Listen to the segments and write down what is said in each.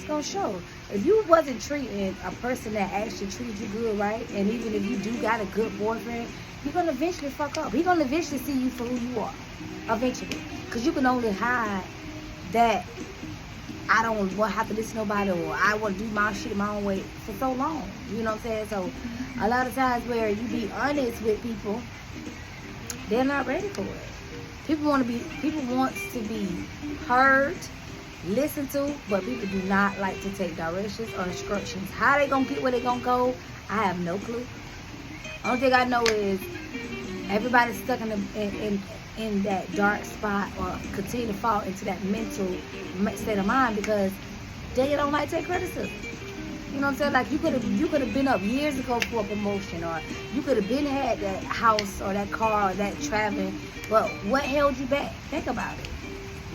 it's going to show. If you wasn't treating a person that actually treated you good, right, and even if you do got a good boyfriend, you're going to eventually fuck up. He's going to eventually see you for who you are. Eventually. Because you can only hide that I don't want to have to listen to nobody, or I want to do my shit my own way for so long. You know what I'm saying? So a lot of times where you be honest with people, they're not ready for it. People want to be heard, listened to, but people do not like to take directions or instructions. How they gonna get where they gonna go, I have no clue. Only thing I know is everybody's stuck in that dark spot, or continue to fall into that mental state of mind because they don't like to take criticism. You know what I'm saying? Like you could have been up years ago for a promotion, or you could have been had that house or that car or that traveling, but what held you back? Think about it.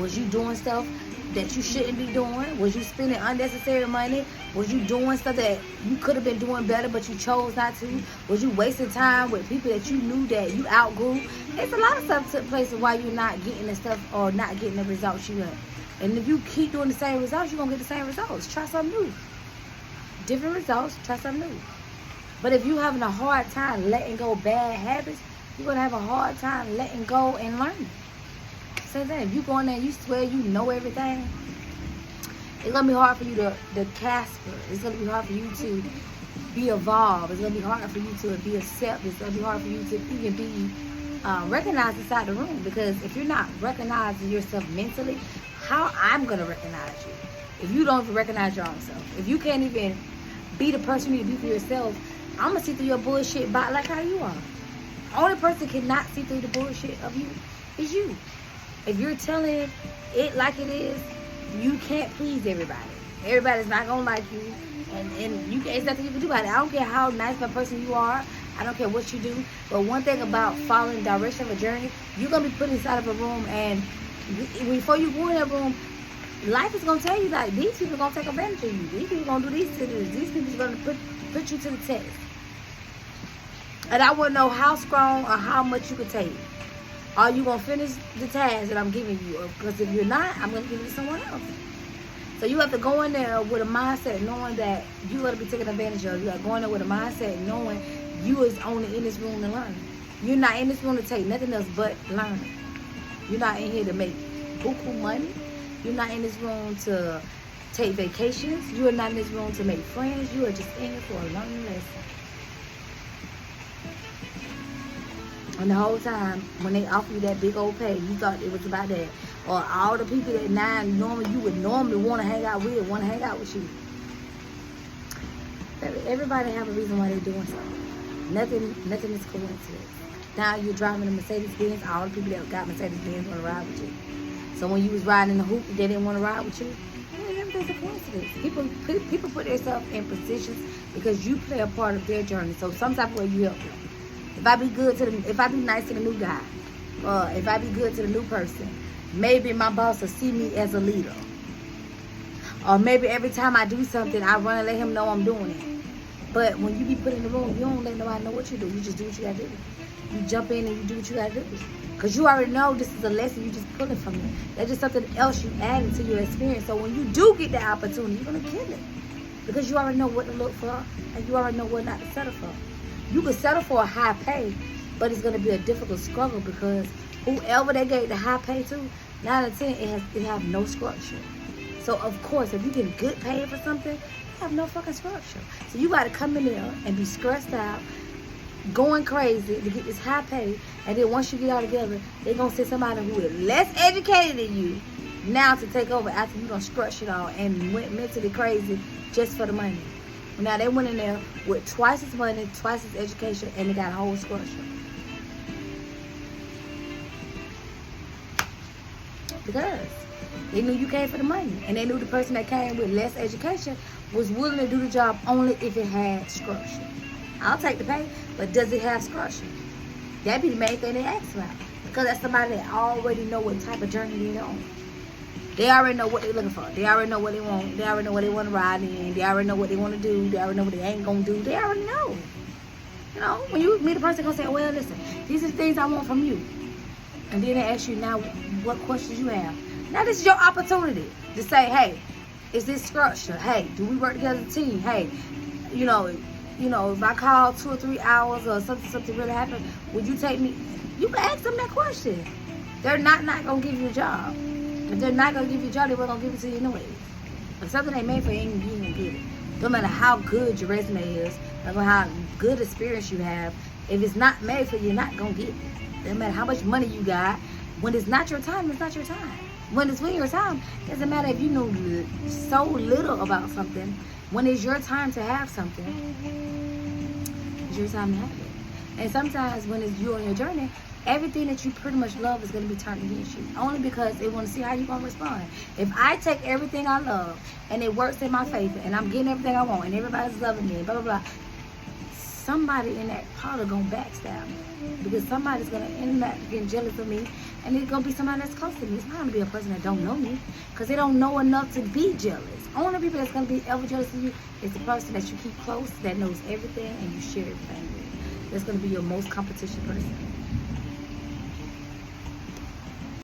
Was you doing stuff that you shouldn't be doing? Was you spending unnecessary money? Was you doing stuff that you could have been doing better but you chose not to? Was you wasting time with people that you knew that you outgrew? It's a lot of stuff took place of why you're not getting the stuff or not getting the results you want. And if you keep doing the same results, you're going to get the same results. Try something new. Different results, try something new. But if you're having a hard time letting go of bad habits, you're going to have a hard time letting go and learning. Same thing. If you go in there and you swear you know everything, it's going to be hard for you to casper. It's going to be hard for you to be evolved. It's going to be hard for you to be accepted. It's going to be hard for you to even be recognized inside the room. Because if you're not recognizing yourself mentally, how I'm going to recognize you? If you don't even recognize your own self. If you can't even be the person you need to be for yourself, I'm going to see through your bullshit by like how you are. Only person cannot see through the bullshit of you is you. If you're telling it like it is, you can't please everybody. Everybody's not going to like you. And you can't, it's nothing you can do about it. I don't care how nice of a person you are. I don't care what you do. But one thing about following the direction of a journey, you're going to be put inside of a room, and before you go in that room, life is going to tell you that these people are going to take advantage of you. These people are going to do these to this. These people are going to put you to the test. And I want to know how strong or how much you can take. Are you going to finish the task that I'm giving you? Because if you're not, I'm going to give it to someone else. So you have to go in there with a mindset knowing that you're going to be taken advantage of. You have to go in there with a mindset knowing you is only in this room to learn. You're not in this room to take nothing else but learning. You're not in here to make buku money. You're not in this room to take vacations. You are not in this room to make friends. You are just in here for a learning lesson. And the whole time, when they offer you that big old pay, you thought it was about that. Or all the people that you would normally want to hang out with, want to hang out with you. Everybody have a reason why they're doing something. Nothing is coincidence. Now you're driving a Mercedes-Benz, all the people that got Mercedes-Benz want to ride with you. So when you was riding in the hoop, they didn't want to ride with you. Everything's a coincidence. People put themselves in positions because you play a part of their journey. So some type of way you help them. If I be nice to the new guy, or if I be good to the new person, maybe my boss will see me as a leader. Or maybe every time I do something, I run and let him know I'm doing it. But when you be put in the room, you don't let nobody know what you do. You just do what you gotta do. You jump in and you do what you gotta do. Because you already know this is a lesson you just pulling from it. That's just something else you added to your experience. So when you do get the opportunity, you're gonna kill it. Because you already know what to look for, and you already know what not to settle for. You can settle for a high pay, but it's gonna be a difficult struggle because whoever they gave the high pay to, 9 out of 10, it have no structure. So of course, if you get good pay for something, you have no fucking structure. So you gotta come in there and be stressed out, going crazy to get this high pay, and then once you get all together, they're gonna send somebody who is less educated than you now to take over after you done structured it all and went mentally crazy just for the money. Now they went in there with twice as money, twice as education, and they got a whole structure. Because they knew you came for the money, and they knew the person that came with less education was willing to do the job only if it had structure. I'll take the pay, but does it have structure? That'd be the main thing they ask about. Because that's somebody that already know what type of journey they're on. They already know what they're looking for. They already know what they want. They already know what they want to ride in. They already know what they want to do. They already know what they ain't going to do. They already know. You know, when you meet a person, they're going to say, well, listen, these are the things I want from you. And then they ask you now what questions you have. Now this is your opportunity to say, hey, Is this structure? Hey, do we work together as a team? Hey, you know, if I call 2 or 3 hours or something really happened, would you take me? You can ask them that question. They're not gonna give you a job. If they're not gonna give you a job, they weren't gonna give it to you anyway. If something ain't made for you, you ain't gonna get it. No matter how good your resume is, no matter how good experience you have, if it's not made for you, you're not gonna get it. No matter how much money you got, when it's not your time, it's not your time. When it's your time, it doesn't matter if you know so little about something. When it's your time to have something, it's your time to have it. And sometimes when it's you on your journey, everything that you pretty much love is going to be turned against you. Only because they want to see how you're going to respond. If I take everything I love and it works in my favor and I'm getting everything I want and everybody's loving me, blah, blah, blah, somebody in that parlor going to backstab me. Because somebody's going to end up getting jealous of me, and it's going to be somebody that's close to me. It's not going to be a person that don't know me, because they don't know enough to be jealous. Only people that's going to be ever jealous of you is the person that you keep close, that knows everything and you share everything with. That's going to be your most competition person.